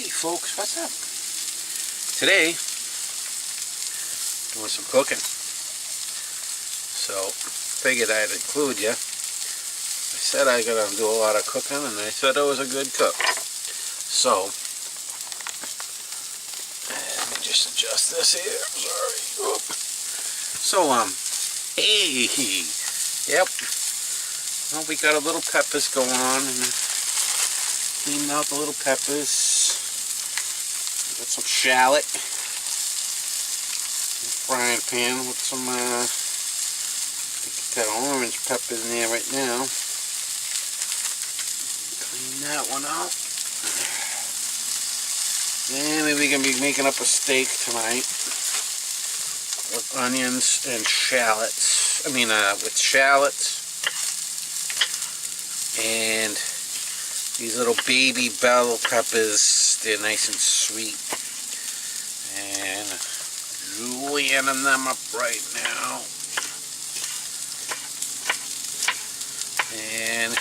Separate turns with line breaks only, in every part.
Hey folks, what's up? Today, doing some cooking. So, figured I'd include you. I said I gotta do a lot of cooking, and I said I was a good cook. So, let me just adjust this here. Sorry. Oop. So, hey, yep. Well, we got a little peppers going on, and cleaning out the little peppers. Got some shallot. Frying pan with some, got orange peppers in there right now. Clean that one out. And maybe we're going to be making up a steak tonight with onions and shallots. I mean, with shallots and these little baby bell peppers. They're nice and sweet. And julienning them up right now. And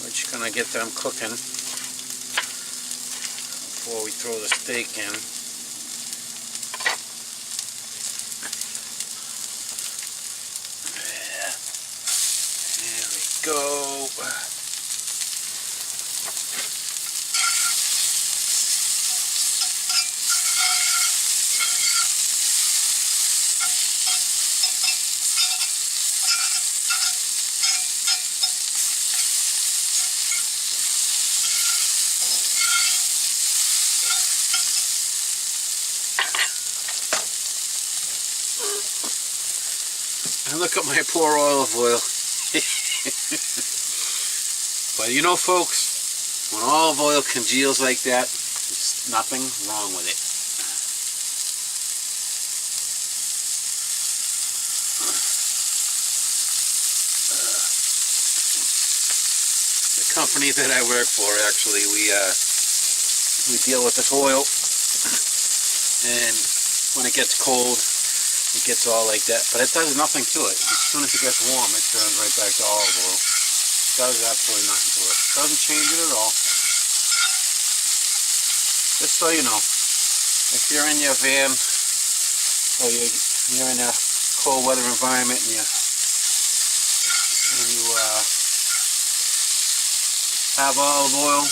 we're just gonna get them cooking before we throw the steak in. There we go. And look at my poor olive oil. But you know, folks, when olive oil congeals like that, there's nothing wrong with it. The company that I work for, actually, we deal with this oil, and when it gets cold, it gets all like that, but it does nothing to it. As soon as it gets warm, it turns right back to olive oil. It does absolutely nothing to it. It doesn't change it at all. Just so you know, if you're in your van, or you're in a cold weather environment, and you have olive oil,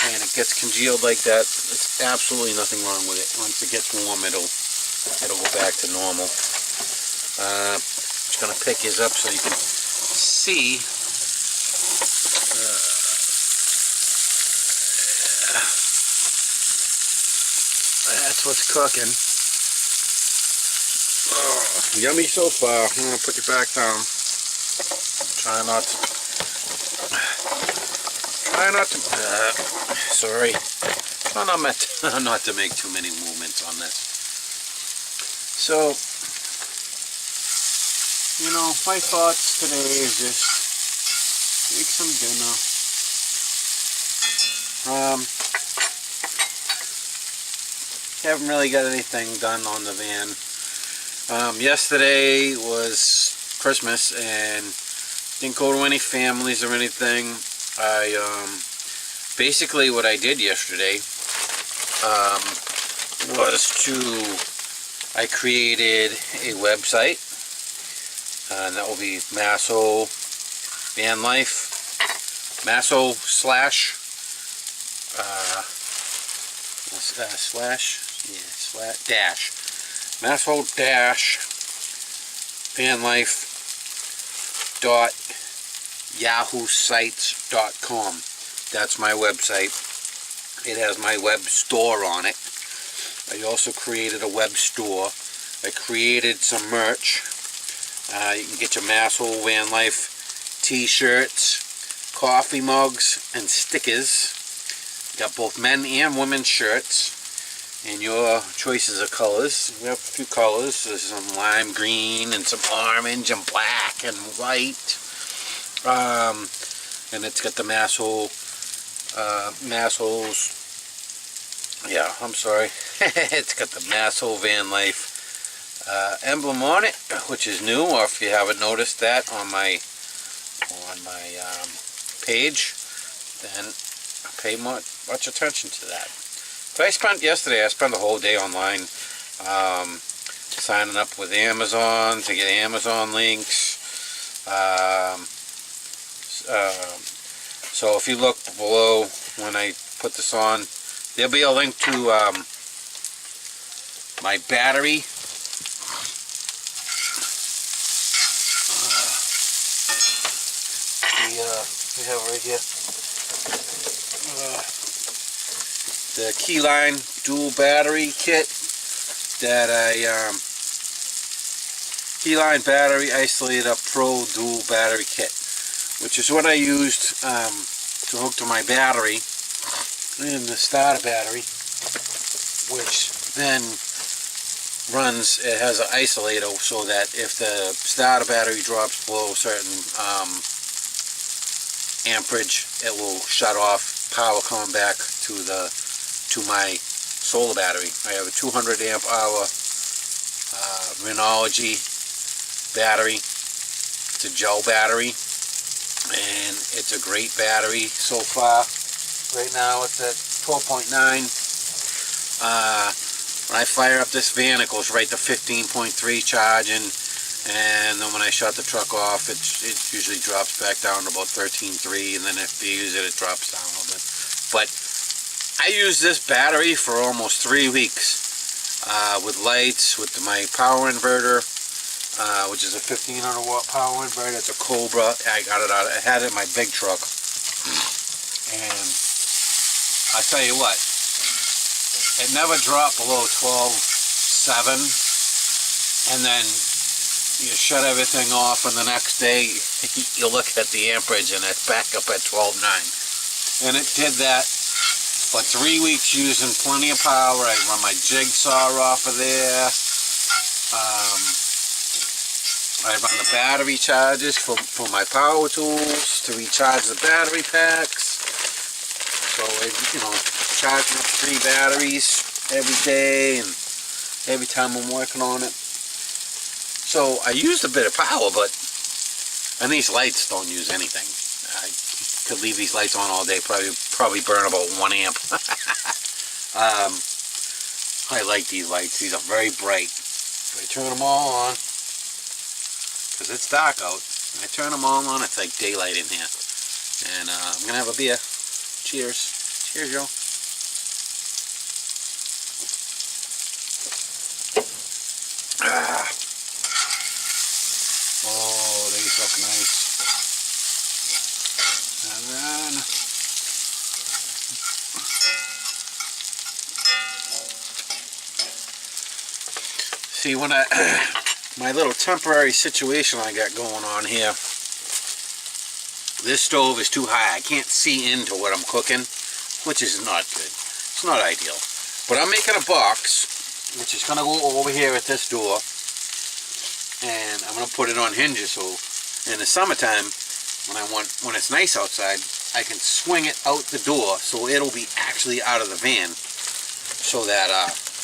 and it gets congealed like that, there's absolutely nothing wrong with it. Once it gets warm, it'll go back to normal. Just gonna pick his up so you can see. That's what's cooking. Oh, yummy so far. I'm gonna put you back down. Try not to. Sorry. Try not to make too many movements on this. So, you know, my thoughts today is just make some dinner. Haven't really got anything done on the van. Yesterday was Christmas and didn't go to any families or anything. Basically what I did yesterday was I created a website, and that will be MassHolevanlife, MassHole-vanlife.yahoosites.com. That's my website. It has my web store on it. I also created a web store. I created some merch. You can get your MassHole Van Life t-shirts, coffee mugs, and stickers. Got both men and women's shirts, and your choices of colors. We have a few colors. There's some lime green and some orange and black and white. And it's got the MassHole's. Yeah, I'm sorry. It's got the MassHole Van Life emblem on it, which is new, or if you haven't noticed that on my page, then pay much attention to that. But I spent the whole day online signing up with Amazon to get Amazon links. So if you look below when I put this on, there'll be a link to my battery. We have right here the Keyline dual battery kit that Keyline battery isolator pro dual battery kit, which is what I used to hook to my battery and the starter battery, which then runs, it has an isolator so that if the starter battery drops below a certain amperage, it will shut off power coming back to my solar battery. I have a 200 amp hour Rhinology battery. It's a gel battery and it's a great battery so far. Right now it's at 12.9. When I fire up this van, it goes right to 15.3 charging, and then when I shut the truck off, it usually drops back down to about 13.3, and then if you use it, it drops down a little bit. But I used this battery for almost 3 weeks with lights, with my power inverter, which is a 1500 watt power inverter. It's a Cobra. I got it out. I had it in my big truck, and I tell you what, it never dropped below 12.7, and then you shut everything off, and the next day you look at the amperage and it's back up at 12.9. And it did that for 3 weeks using plenty of power. I run my jigsaw off of there. I run the battery chargers for my power tools to recharge the battery packs. So, you know, charging up 3 batteries every day and every time I'm working on it. So I used a bit of power, and these lights don't use anything. I could leave these lights on all day, probably burn about 1 amp. I like these lights. These are very bright. So I turn them all on, because it's dark out. I turn them all on, it's like daylight in here. And I'm going to have a beer. Cheers. Cheers, Joe. Oh, these look nice. And then see, when my little temporary situation I got going on here, this stove is too high. I can't see into what I'm cooking, which is not good. It's not ideal. But I'm making a box, which is going to go over here at this door, and I'm going to put it on hinges, so in the summertime, when it's nice outside, I can swing it out the door, so it'll be actually out of the van, so that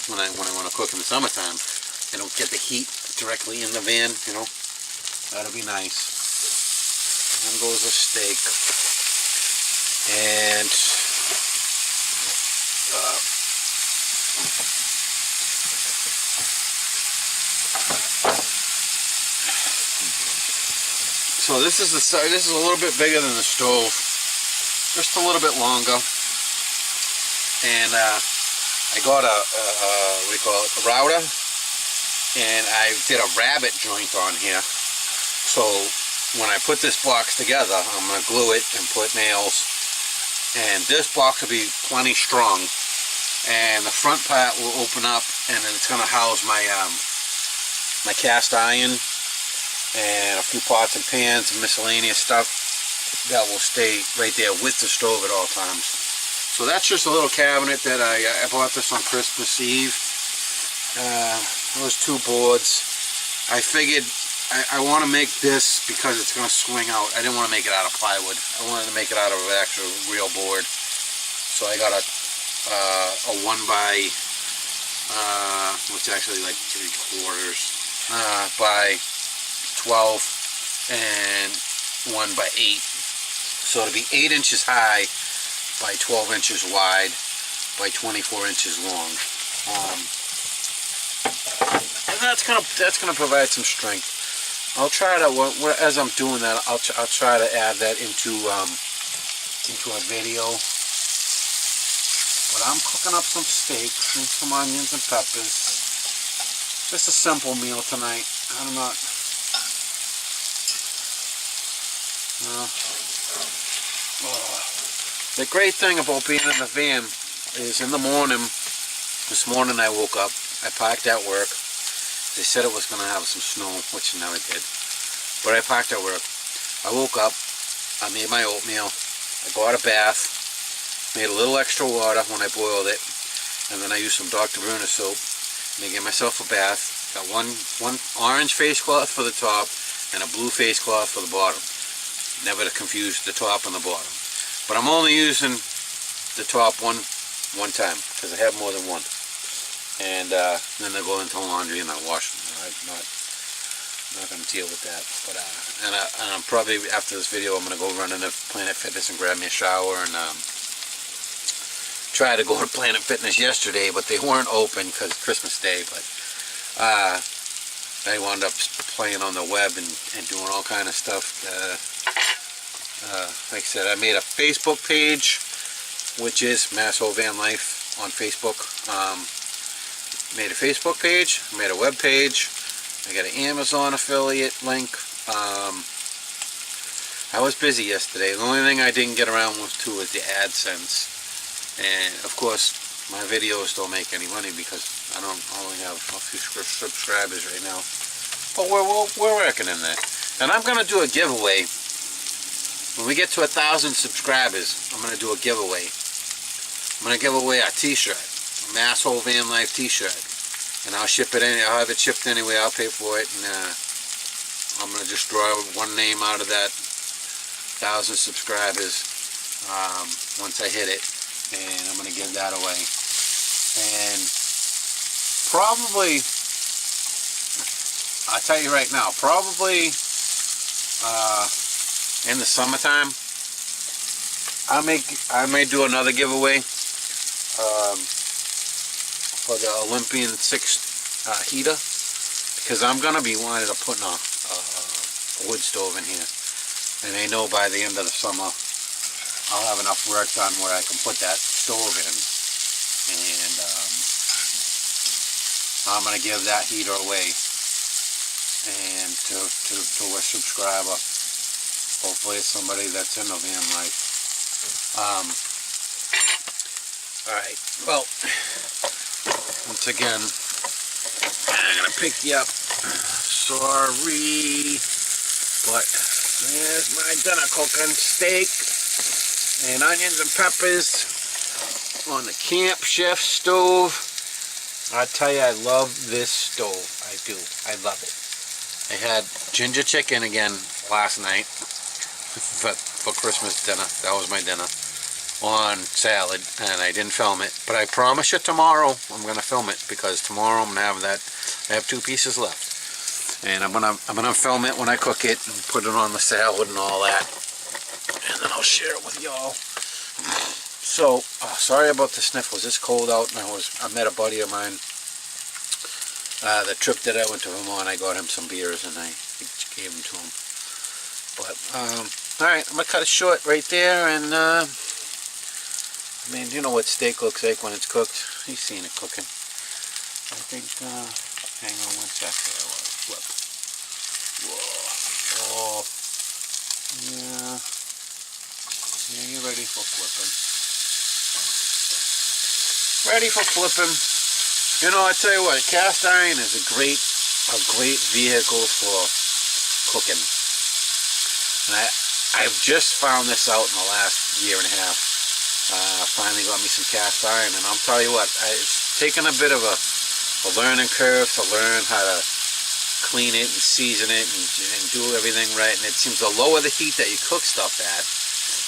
when I want to cook in the summertime, I don't get the heat directly in the van. You know, that'll be nice. And goes a steak, and so this is a little bit bigger than the stove, just a little bit longer, and I got a what do you call it, a router, and I did a rabbet joint on here, so when I put this box together, I'm going to glue it and put nails, and this box will be plenty strong, and the front part will open up, and then it's going to house my my cast iron and a few pots and pans and miscellaneous stuff that will stay right there with the stove at all times. So that's just a little cabinet that I bought this on Christmas Eve. Those 2 boards. I figured I want to make this because it's going to swing out. I didn't want to make it out of plywood. I wanted to make it out of an actual real board. So I got a 1x, what's actually like 3/4 by 12 and 1x8. So it'll be 8 inches high by 12 inches wide by 24 inches long. And that's gonna provide some strength. I'll try to, as I'm doing that, I'll try to add that into a video. But I'm cooking up some steak and some onions and peppers. Just a simple meal tonight. I'm not. The great thing about being in the van is in the morning. This morning I woke up. I parked at work. They said it was going to have some snow, which it never did. But I parked at work. I woke up. I made my oatmeal. I got a bath. Made a little extra water when I boiled it. And then I used some Dr. Bruner soap. And I gave myself a bath. Got one orange face cloth for the top and a blue face cloth for the bottom. Never to confuse the top and the bottom. But I'm only using the top one time because I have more than one. And then they go into laundry and I wash them. I'm not going to deal with that. But and I'm probably, after this video, I'm going to go run into Planet Fitness and grab me a shower and try to go to Planet Fitness yesterday, but they weren't open because Christmas Day. But I wound up playing on the web and doing all kind of stuff. Like I said, I made a Facebook page, which is MassHolevanlife on Facebook. Made a Facebook page, made a web page. I got an Amazon affiliate link. I was busy yesterday. The only thing I didn't get around to was the AdSense. And of course, my videos don't make any money because I only have a few subscribers right now. But we're working in that. And I'm going to do a giveaway. When we get to 1,000 subscribers, I'm going to do a giveaway. I'm going to give away a t-shirt. A MassHolevanlife t-shirt. And I'll ship it in. I'll have it shipped anyway. I'll pay for it. And I'm going to just draw one name out of that 1,000 subscribers once I hit it. And I'm going to give that away. And probably, I'll tell you right now, probably in the summertime, I may do another giveaway for the Olympian 6 heater, because I'm going to be wanting to put a wood stove in here. And I know by the end of the summer, I'll have enough work done where I can put that stove in. And I'm going to give that heater away and to a subscriber. Hopefully it's somebody that's in the van life. Alright, well, once again, I'm going to pick you up. Sorry, but there's my dinner cooking. Steak and onions and peppers on the Camp Chef stove. I tell you, I love this stove. I do. I love it. I had ginger chicken again last night for Christmas dinner. That was my dinner on salad, and I didn't film it. But I promise you tomorrow I'm going to film it, because tomorrow I'm going to have that. I have 2 pieces left, and I'm gonna film it when I cook it and put it on the salad and all that, and then I'll share it with y'all. So sorry about the sniffles. It's cold out, and I met a buddy of mine. The trip that I went to Vermont, I got him some beers and I gave them to him. But alright, I'm gonna cut it short right there. And I mean, you know what steak looks like when it's cooked. You've seen it cooking. I think hang on one sec there. I want to flip. Whoa. Oh. Yeah. Yeah, you're ready for flipping. Ready for flipping. You know, I tell you what, cast iron is a great vehicle for cooking. And I've just found this out in the last year and a half. Finally got me some cast iron, and I'll tell you what, it's taken a bit of a learning curve to learn how to clean it and season it and do everything right. And it seems the lower the heat that you cook stuff at,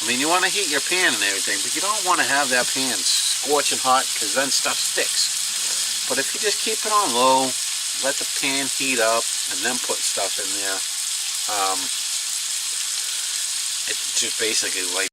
I mean, you want to heat your pan and everything, but you don't want to have that pan scorching hot, because then stuff sticks. But if you just keep it on low, let the pan heat up, and then put stuff in there, it just basically like